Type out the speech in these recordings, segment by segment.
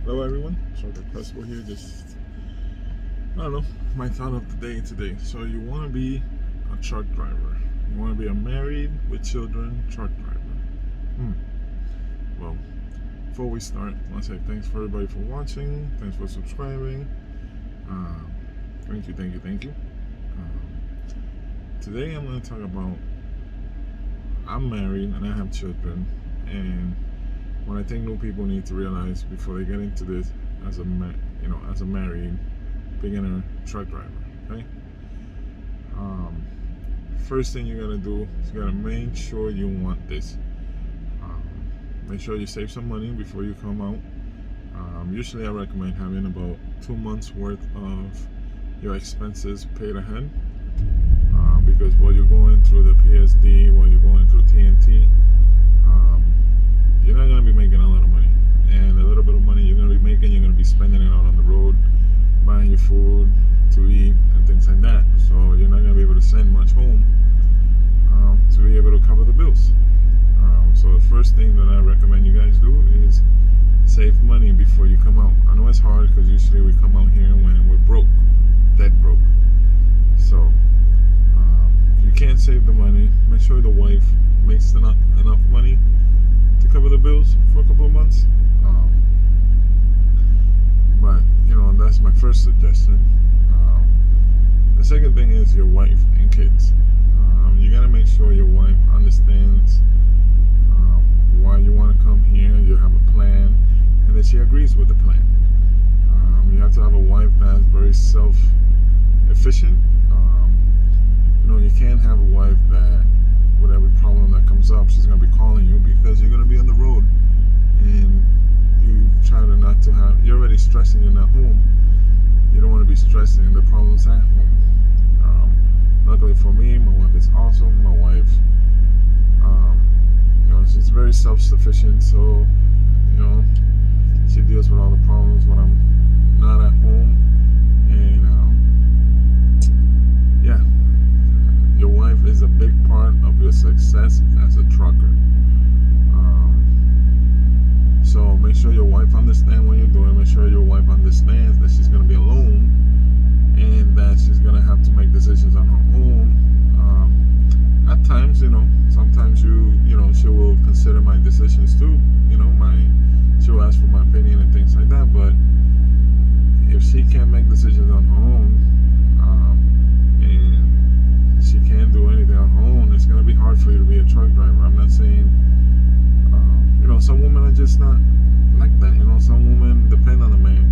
Hello everyone, Sergeant Cresswell here. I don't know, my thought of the day today. So you want to be a truck driver. You want to be a married with children truck driver. Well, before we start, I want to say thanks for everybody for watching. Thanks for subscribing. Thank you. Today I'm going to talk about, I'm married and I have children, and what I think new people need to realize before they get into this as a married beginner truck driver. Okay. First thing you gotta do is you gotta make sure you want this. Make sure you save some money before you come out. Usually, I recommend having about 2 months worth of your expenses paid ahead, because while you're going through the PSD, while you're going through TNT, you're not going to be making a lot of money, and a little bit of money you're going to be making, you're going to be spending it out on the road, buying your food to eat and things like that. So you're not going to be able to send much home to be able to cover the bills. So the first thing that I recommend you guys do is save money before you come out. I know it's hard because usually we come out here when we're broke, dead broke. So if you can't save the money, make sure the wife makes enough money to cover the bills for a couple of months. But that's my first suggestion. The second thing is your wife and kids. You gotta make sure your wife understands why you want to come here. You have a plan, and that she agrees with the plan. You have to have a wife that's very self-efficient. You can't have a wife that with every problem that comes up, she's going to be calling you, because you're going to be on the road and you try to not to have, you're already stressing, you're not home. You don't want to be stressing the problems at home. Luckily for me, my wife is awesome. My wife, she's very self-sufficient, so she deals with all the problems when I'm not at home. And your wife is a big part of your success as a trucker. So make sure your wife understands what you're doing. Make sure your wife understands that she's going to be alone and that she's going to have to make decisions on her own. At times, sometimes she will consider my decisions too. She will ask for my opinion and things like that. But if she can't make decisions on her own, and she can't do anything on her own, it's gonna be hard for you to be a truck driver. I'm not saying, some women are just not like that. Some women depend on a man,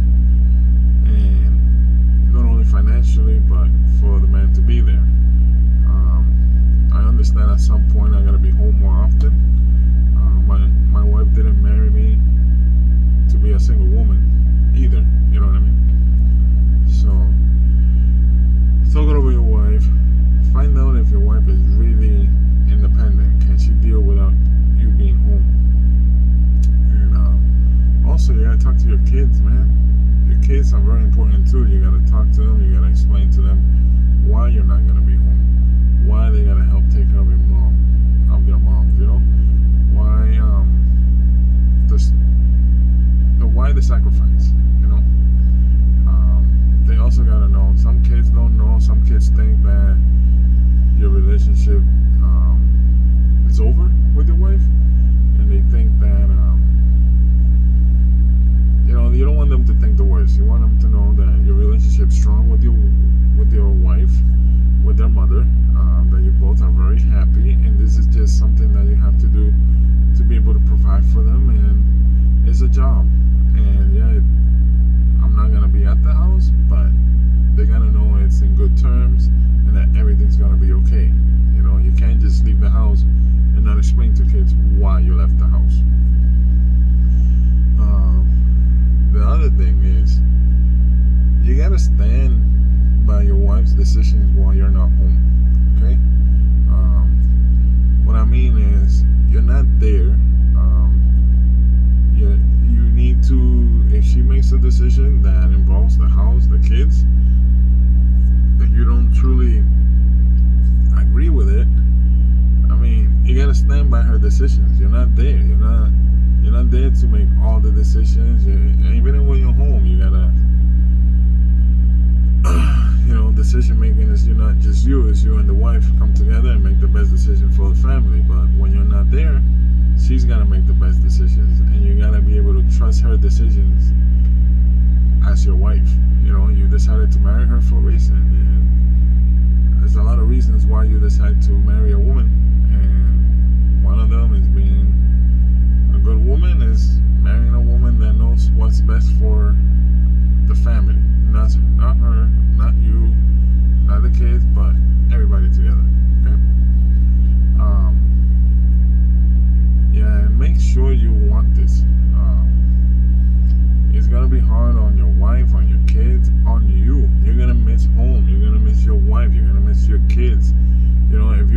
and not only financially, but for the man to be there. I understand at some point I gotta be home more often. My wife didn't marry me to be a single woman either. You know what I mean? So talk it over your wife. Find out if your wife is really independent. Can she deal without you being home? And also, you gotta talk to your kids, man. Your kids are very important too. You gotta talk to them. You gotta explain to them why you're not gonna be home, why they gotta help take care of their moms. Why the sacrifice? They also gotta know. Some kids don't know. Some kids think that your relationship is over with your wife, and they think that you don't want them to think the worst. You want them to know that your relationship's strong with your wife, with their mother, that you both are very happy, and this is just something that you have to do to be able to provide for them, and it's a job. And I'm not gonna be at the house, but they gotta know it's in good terms and that everything's gonna be okay. You can't just leave the house and not explain to kids why you left the house. The other thing is, you gotta stand by your wife's decisions while you're not home. Okay? What I mean is, you're not there. You need to, if she makes a decision that involves the house, the kids, that you don't truly agree with it, you gotta stand by her decisions. You're not there. You're not there to make all all the decisions. And even when you're home, you gotta, decision making is not just you, it's you and the wife come together and make the best decision for the family. But when you're not there, she's gotta make the best decisions, and you gotta be able to trust her decisions as your wife. You decided to marry her for a reason, and there's a lot of reasons why you decide to marry a woman, and one of them is being a good woman, is marrying a woman that knows what's best for the family, not her, not you, not the kids, but everybody together. Okay. And make sure you want this. It's gonna be hard on your wife, on your kids, on you. You're gonna miss home. You're gonna miss your wife. You're gonna miss your kids. If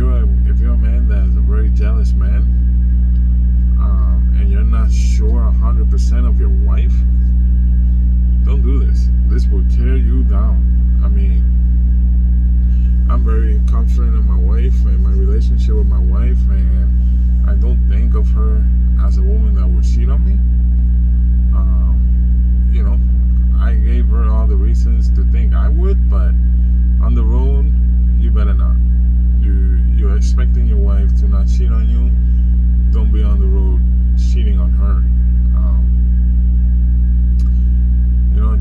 you're a man that is a very jealous man, and you're not sure 100% of your wife, don't do this. This will tear you down. I'm very confident in my wife and my relationship with my wife, and I don't think of her as a woman that would cheat on me. I gave her all the reasons to think I would, but on the road, you better not. You're expecting your wife to not cheat on you. Don't be on the road cheating on her.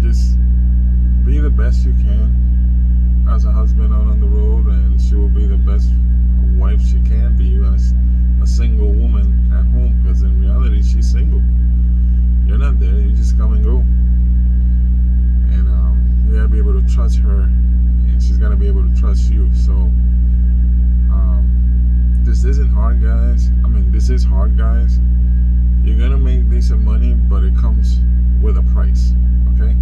Just be the best you can as a husband out on the road, and she will be the best wife she can be as a single woman at home, because in reality she's single. You're not there, you just come and go, and you gotta be able to trust her, and she's gotta be able to trust you. So this isn't hard, guys. This is hard, guys. You're gonna make decent money, but it comes with a price. Okay.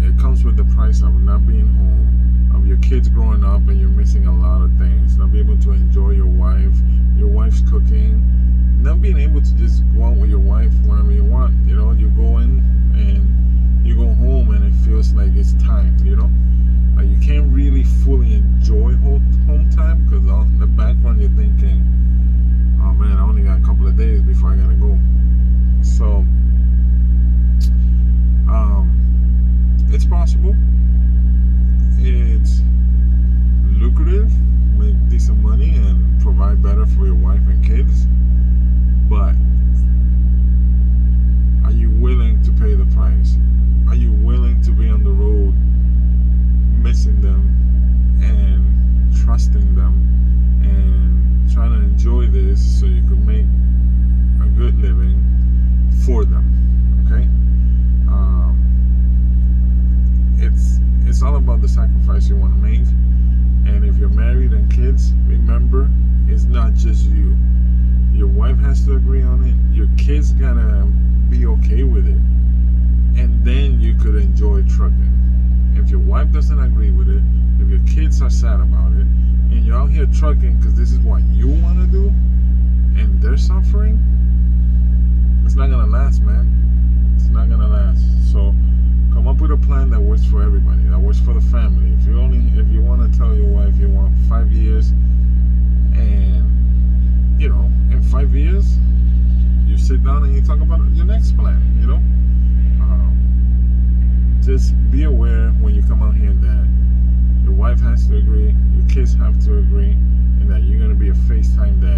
It comes with the price of not being home, of your kids growing up, and you're missing a lot of things. Not being able to enjoy your wife's cooking, not being able to just go out with your wife whenever you want. You go in and you go home, and it feels like it's time. You can't really fully enjoy home time, because in the background you're thinking, oh man, I only got a couple of days before I gotta go. So it's possible. It's lucrative, make decent money, and provide better for your wife and kids. But are you willing to pay the price? Are you willing to be on the road, missing them and trusting them, and trying to enjoy this so you can make a good living for them? Okay. It's all about the sacrifice you want to make. And if you're married and kids, remember, it's not just you. Your wife has to agree on it. Your kids gotta be okay with it, and then you could enjoy trucking. If your wife doesn't agree with it, if your kids are sad about it, and you're out here trucking because this is what you want to do, and they're suffering, it's not gonna last, man. It's not gonna last. So come up with a plan that works for everybody, that works for the family. If you want to tell your wife you want 5 years, and in 5 years you sit down and you talk about your next plan. Just be aware when you come out here that your wife has to agree, your kids have to agree, and that you're going to be a FaceTime dad.